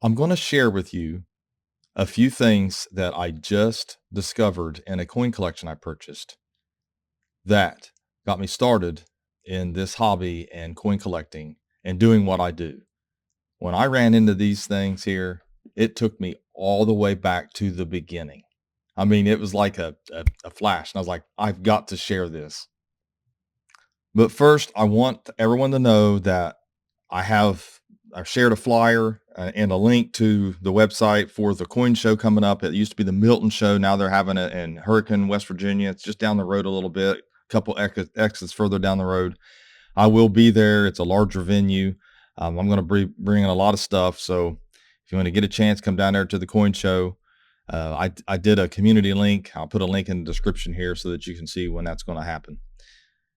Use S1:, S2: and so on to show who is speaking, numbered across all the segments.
S1: I'm going to share with you a few things that I just discovered in a coin collection I purchased that got me started in this hobby and coin collecting and doing what I do. When I ran into these things here, it took me all the way back to the beginning. I mean, it was like a flash. And I was like, I've got to share this. But first, I want everyone to know that I've shared a flyer and a link to the website for the coin show coming up. It used to be the Milton show. Now they're having it in Hurricane, West Virginia. It's just down the road a little bit, a couple exits further down the road. I will be there. It's a larger venue. I'm going to bring in a lot of stuff. So if you want to get a chance, come down there to the coin show. I did a community link. I'll put a link in the description here so that you can see when that's going to happen.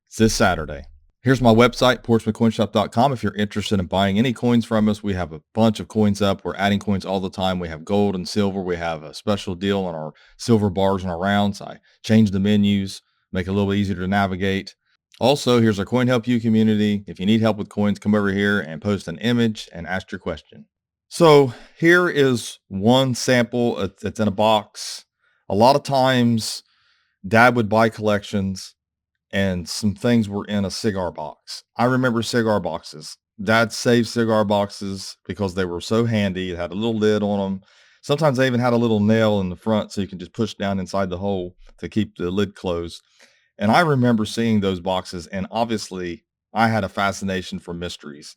S1: It's this Saturday. Here's my website, portsmouthcoinshop.com. If you're interested in buying any coins from us, we have a bunch of coins up. We're adding coins all the time. We have gold and silver. We have a special deal on our silver bars and our rounds. I changed the menus, make it a little bit easier to navigate. Also, here's our Coin Help You community. If you need help with coins, come over here and post an image and ask your question. So here is one sample. It's in a box. A lot of times, Dad would buy collections and some things were in a cigar box. I remember cigar boxes. Dad saved cigar boxes because they were so handy. It had a little lid on them. Sometimes they even had a little nail in the front so you can just push down inside the hole to keep the lid closed. And I remember seeing those boxes, and obviously I had a fascination for mysteries.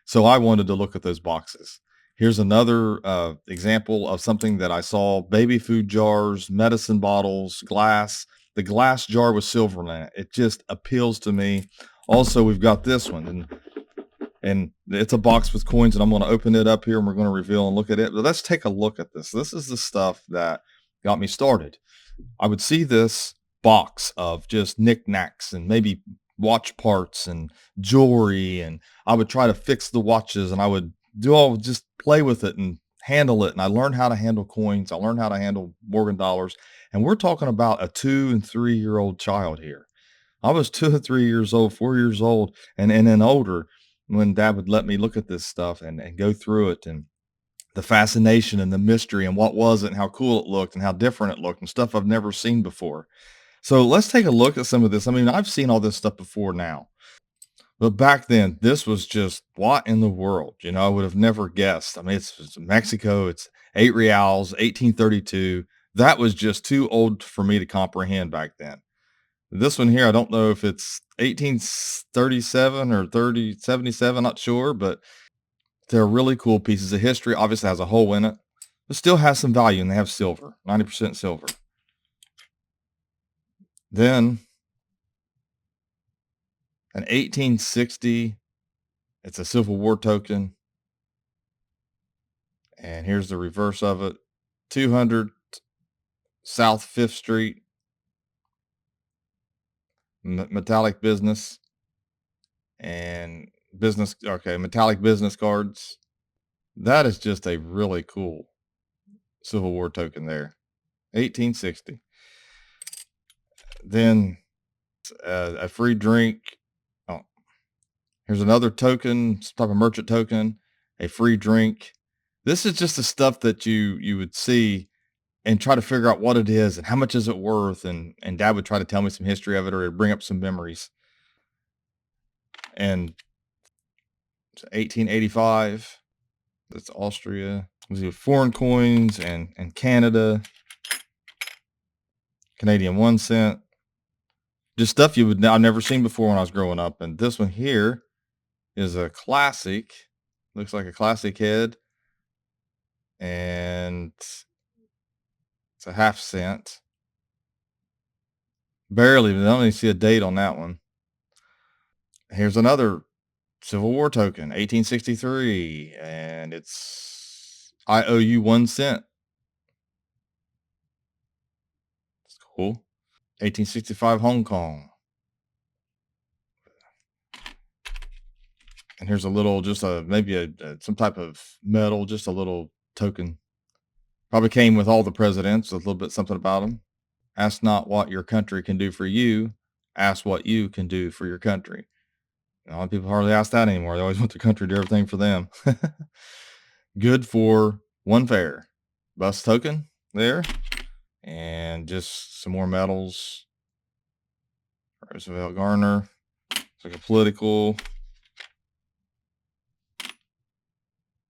S1: So I wanted to look at those boxes. Here's another example of something that I saw: baby food jars, medicine bottles, glass. The glass jar with silver in it. It just appeals to me. Also, we've got this one, and it's a box with coins, and I'm going to open it up here, and we're going to reveal and look at it. But let's take a look at this. This is the stuff that got me started. I would see this box of just knickknacks and maybe watch parts and jewelry, and I would try to fix the watches, and I would just play with it and handle it. And I learned how to handle coins. I learned how to handle Morgan dollars. And we're talking about a 2 and 3 year old child here. I was 2 or 3 years old, 4 years old, and then older when Dad would let me look at this stuff and go through it, and the fascination and the mystery and what was it and how cool it looked and how different it looked and stuff I've never seen before. So let's take a look at some of this. I mean, I've seen all this stuff before now, but back then this was just what in the world? I would have never guessed. I mean, it's Mexico. It's 8 reals, 1832. That was just too old for me to comprehend back then. This one here, I don't know if it's 1837 or 3077, not sure, but they're really cool pieces of history. Obviously has a hole in it, but still has some value, and they have silver, 90% silver. Then an 1860, it's a Civil War token. And here's the reverse of it. 200 South 5th Street, metallic business and business. Okay, metallic business cards. That is just a really cool Civil War token there. 1860. Then a free drink. Oh, here's another token, some type of merchant token, a free drink. This is just the stuff that you would see and try to figure out what it is and how much is it worth. And Dad would try to tell me some history of it, or it'd bring up some memories. And 1885, that's Austria. We have foreign coins and Canada, Canadian 1 cent. Just stuff I've never seen before when I was growing up. And this one here is a classic. Looks like a classic head. And it's a half cent. Barely, but I don't even see a date on that one. Here's another Civil War token, 1863, and it's IOU 1 cent. It's cool. 1865 Hong Kong. And here's a little, just maybe some type of medal, just a little token. Probably came with all the presidents, a little bit something about them. Ask not what your country can do for you. Ask what you can do for your country. A lot of people hardly ask that anymore. They always want the country to do everything for them. Good for one fair. Bust token there. And just some more medals. Roosevelt Garner. It's like a political.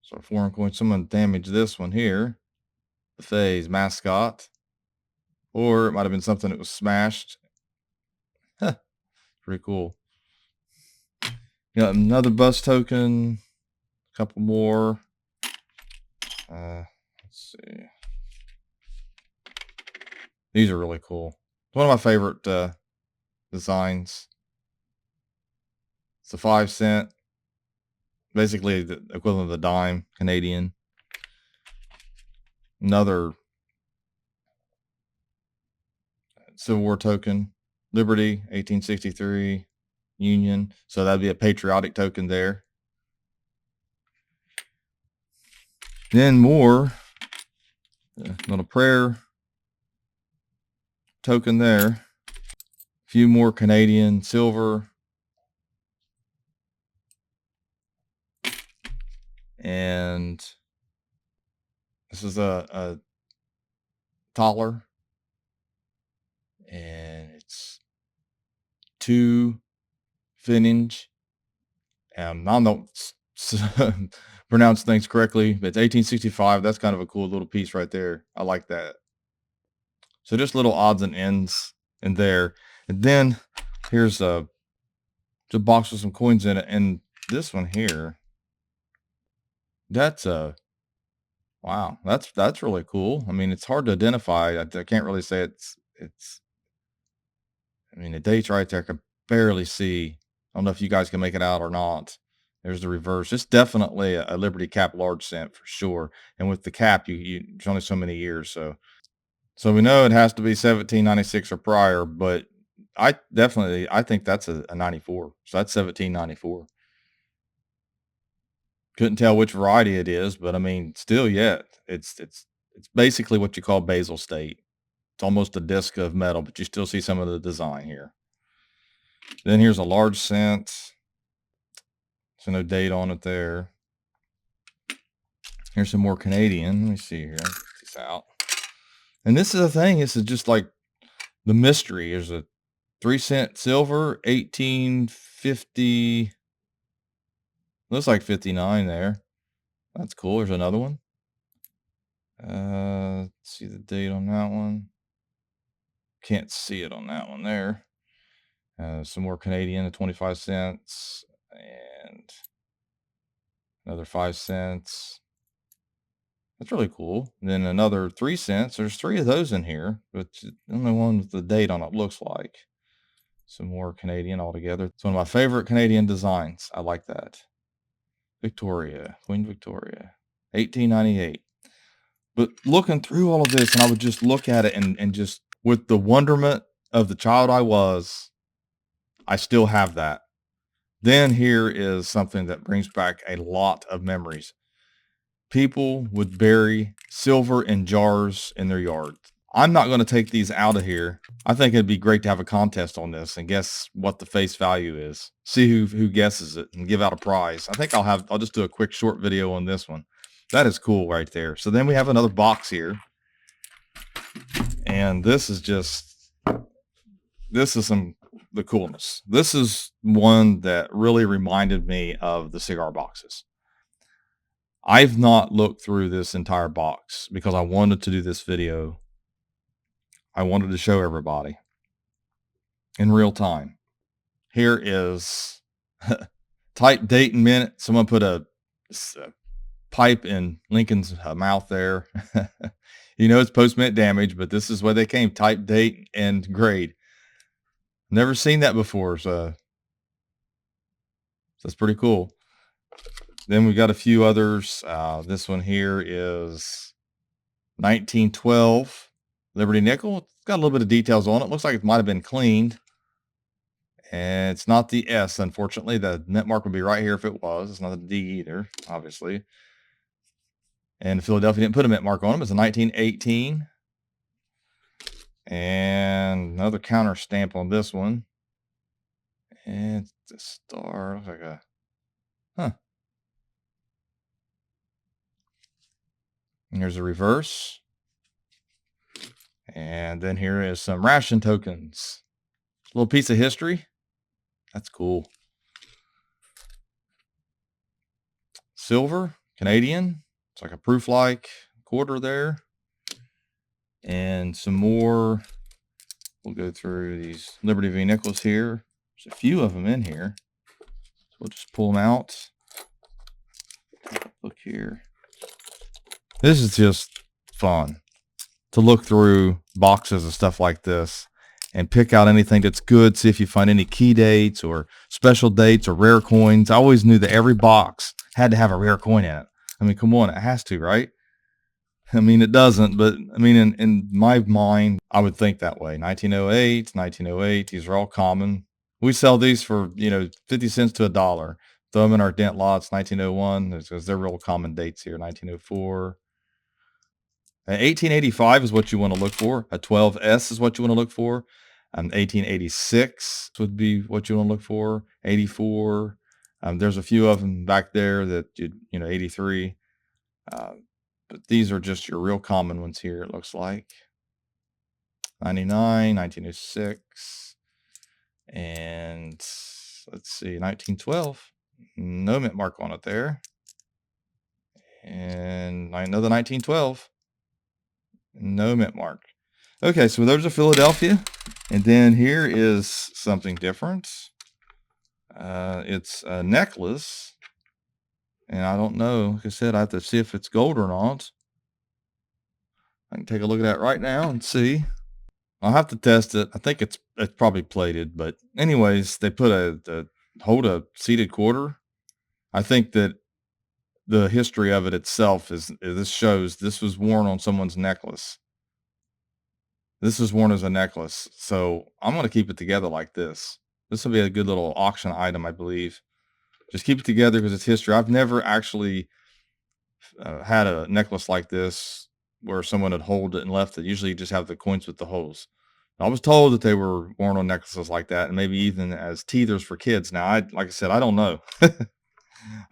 S1: So foreign coin. Someone damaged this one here. The Phase mascot. Or it might have been something that was smashed. Huh. Pretty cool. Got another bust token. A couple more. Let's see. These are really cool. One of my favorite designs. It's a 5-cent. Basically the equivalent of the dime Canadian. Another Civil War token. Liberty, 1863. Union. So that'd be a patriotic token there. Then more. Little prayer token there. A few more Canadian silver. And this is a taller. And it's 2 Finninge. I don't pronounce things correctly, but it's 1865. That's kind of a cool little piece right there. I like that. So just little odds and ends in there. And then here's a box with some coins in it. And this one here, that's wow, that's really cool. I mean, it's hard to identify. I can't really say it's I mean, the date's right there. I can barely see. I don't know if you guys can make it out or not. There's the reverse. It's definitely a Liberty Cap large cent for sure. And with the cap, there's only so many years. So we know it has to be 1796 or prior, but I think that's a 94. So that's 1794. Couldn't tell which variety it is, but I mean, still yet. It's basically what you call basal state. It's almost a disc of metal, but you still see some of the design here. Then here's a large cent. So no date on it there. Here's some more Canadian. Let me see here. Get this out. And this is the thing. This is just like the mystery. There's a 3-cent silver, 1850. Looks like 59 there. That's cool. There's another one. Let's see the date on that one. Can't see it on that one there. Some more Canadian at 25 cents. And another 5 cents. That's really cool. And then another 3 cents. There's 3 of those in here, but the only one with the date on it looks like. Some more Canadian altogether. It's one of my favorite Canadian designs. I like that. Victoria, Queen Victoria, 1898. But looking through all of this, and I would just look at it and just with the wonderment of the child I was, I still have that. Then here is something that brings back a lot of memories. People would bury silver in jars in their yard. I'm not going to take these out of here. I think it'd be great to have a contest on this and guess what the face value is. See who guesses it and give out a prize. I think I'll just do a quick short video on this one. That is cool right there. So then we have another box here. And this is the coolness. This is one that really reminded me of the cigar boxes. I've not looked through this entire box because I wanted to do this video. I wanted to show everybody in real time. Here is type date and minute. Someone put a pipe in Lincoln's mouth there. It's post-mint damage, but this is where they came. Type date and grade. Never seen that before, so that's pretty cool. Then we got a few others. This one here is 1912 Liberty nickel. It's got a little bit of details on it. Looks like it might have been cleaned. And it's not the S, unfortunately. The net mark would be right here if it was. It's not the D either, obviously. And Philadelphia didn't put a mint mark on them. It's a 1918. And another counter stamp on this one. And it's a star. Looks like a... Huh. And here's a reverse. And then here is some ration tokens. A little piece of history. That's cool. Silver, Canadian. It's like a proof-like quarter there. And some more. We'll go through these Liberty V nickels here. There's a few of them in here. So we'll just pull them out. Look here. This is just fun to look through boxes of stuff like this and pick out anything that's good. See if you find any key dates or special dates or rare coins. I always knew that every box had to have a rare coin in it. I mean, come on, it has to, right? I mean, it doesn't, but I mean, in my mind, I would think that way. 1908, 1908, these are all common. We sell these for, 50 cents to $1. Throw them in our dent lots, 1901, because they're real common dates here, 1904. 1885 is what you want to look for. A 12S is what you want to look for. 1886 would be what you want to look for. 84. There's a few of them back there that, 83. But these are just your real common ones here, it looks like. 99, 1906. And let's see, 1912. No mint mark on it there. And another 1912. No mint mark. Okay, so those are Philadelphia. And then here is something different. It's a necklace. And I don't know. Like I said, I have to see if it's gold or not. I can take a look at that right now and see. I'll have to test it. I think it's probably plated. But anyways, they put hold a seated quarter. I think that the history of it itself this shows this was worn on someone's necklace. This was worn as a necklace. So I'm going to keep it together like this. This will be a good little auction item, I believe. Just keep it together because it's history. I've never actually had a necklace like this where someone had hold it and left it. Usually you just have the coins with the holes. I was told that they were worn on necklaces like that, and maybe even as teethers for kids. Now, like I said, I don't know.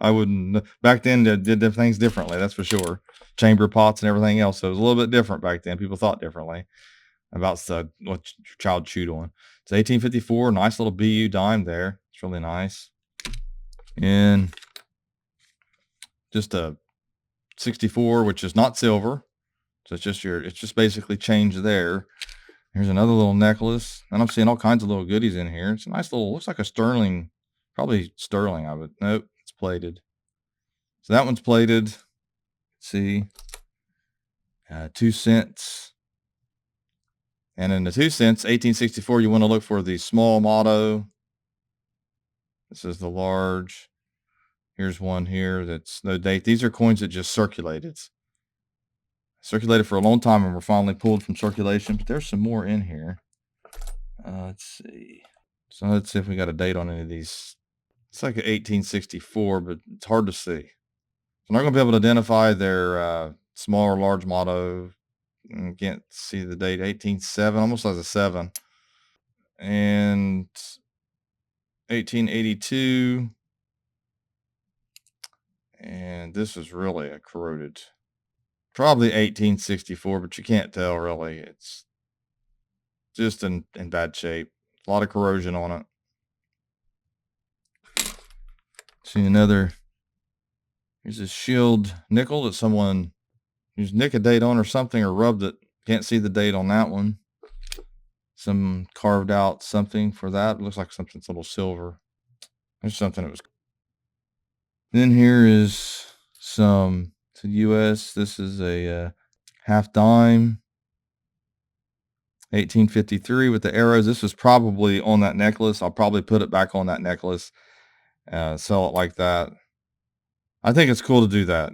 S1: I wouldn't. Back then, they did things differently. That's for sure. Chamber pots and everything else. So it was a little bit different back then. People thought differently about what your child chewed on. It's 1854. Nice little BU dime there. It's really nice. And just a 64, which is not silver. So it's just basically change there. Here's another little necklace. And I'm seeing all kinds of little goodies in here. It's a nice little, looks like a sterling, probably sterling. Nope, it's plated. So that one's plated. Let's see, 2 cents. And in the 2 cents, 1864, you want to look for the small motto. This is the large. Here's one here that's no date. These are coins that just circulated for a long time and were finally pulled from circulation. But there's some more in here. Let's see. So let's see if we got a date on any of these. It's like an 1864, but it's hard to see. I'm not going to be able to identify their small or large motto. I can't see the date. 1807, almost has a 7. And 1882. And this is really a corroded. Probably 1864, but you can't tell really. It's just in bad shape. A lot of corrosion on it. See another. Here's a shield nickel that someone used nick a date on or something or rubbed it. Can't see the date on that one. Some carved out something for that. It looks like something's a little silver. There's something that was. Then here is some to US. This is a half dime. 1853 with the arrows. This was probably on that necklace. I'll probably put it back on that necklace. Sell it like that. I think it's cool to do that.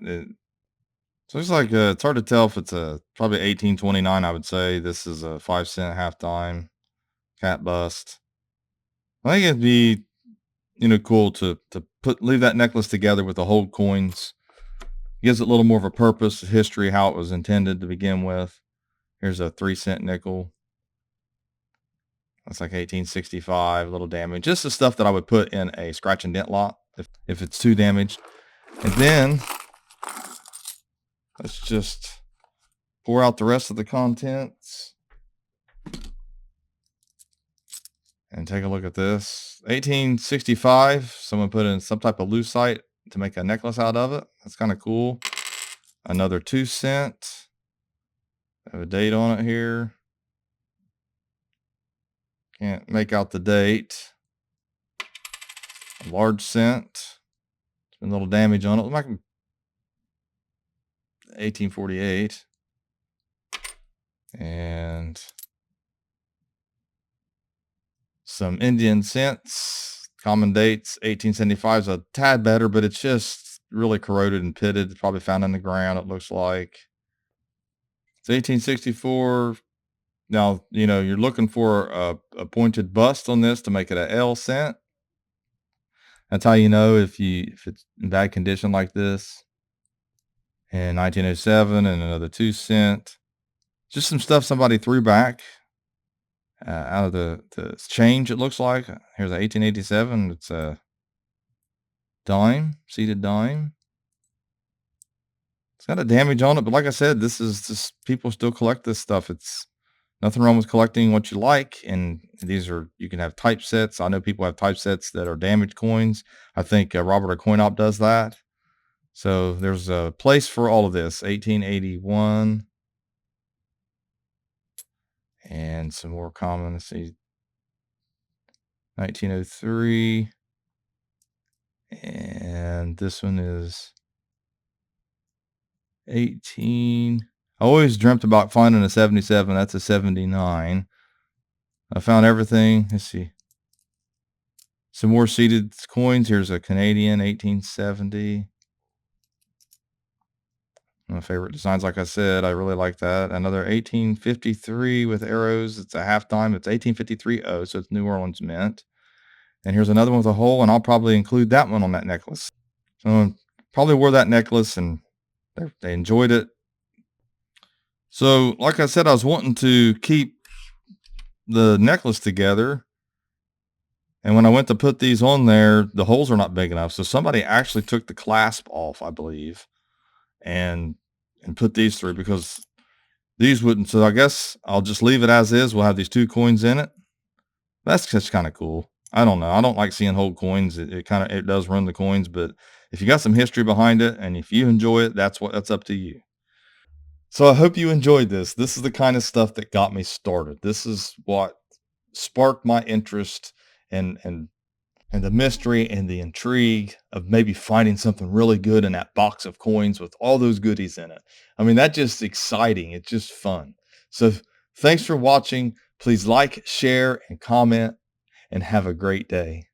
S1: So it's like it's hard to tell if it's probably 1829. I would say this is a 5-cent half dime cat bust. I think it'd be cool to leave that necklace together with the whole coins. Gives it a little more of a purpose, history, how it was intended to begin with. Here's a 3-cent nickel. That's like 1865, a little damage. Just the stuff that I would put in a scratch and dent lot if it's too damaged. And then Let's just pour out the rest of the contents and take a look at this. 1865. Someone put in some type of lucite to make a necklace out of it. That's kind of cool. Another 2-cent. I have a date on it here. Can't make out the date. A large cent. It's been a little damage on it. Looks like 1848. And some Indian cents. Common dates. 1875 is a tad better, but it's just really corroded and pitted. It's probably found in the ground, it looks like. It's 1864. Now, you're looking for a pointed bust on this to make it a L cent. That's how you know if it's in bad condition like this. And 1907 and another 2-cent. Just some stuff somebody threw back out of the change, it looks like. Here's a 1887. It's a dime, seated dime. It's got a damage on it, but like I said, this is just people still collect this stuff. It's nothing wrong with collecting what you like, and you can have typesets. I know people have typesets that are damaged coins. I think Robert of Coin Op does that. So there's a place for all of this. 1881. And some more common. Let's see. 1903. And this one is 18. I always dreamt about finding a 77. That's a 79. I found everything. Let's see. Some more seated coins. Here's a Canadian 1870. My favorite designs, like I said, I really like that. Another 1853 with arrows. It's a half dime. It's 1853 O, so it's New Orleans Mint. And here's another one with a hole, and I'll probably include that one on that necklace. Someone probably wore that necklace, and they enjoyed it. So, like I said, I was wanting to keep the necklace together. And when I went to put these on there, the holes are not big enough. So somebody actually took the clasp off, I believe, and put these through, because these wouldn't. So I guess I'll just leave it as is. We'll have these 2 coins in it. That's just kind of cool. I don't know. I don't like seeing whole coins. It does run the coins, but if you got some history behind it and if you enjoy it, that's up to you. So I hope you enjoyed this. This is the kind of stuff that got me started. This is what sparked my interest and the mystery and the intrigue of maybe finding something really good in that box of coins with all those goodies in it. I mean, that's just exciting. It's just fun. So thanks for watching. Please like, share, and comment, and have a great day.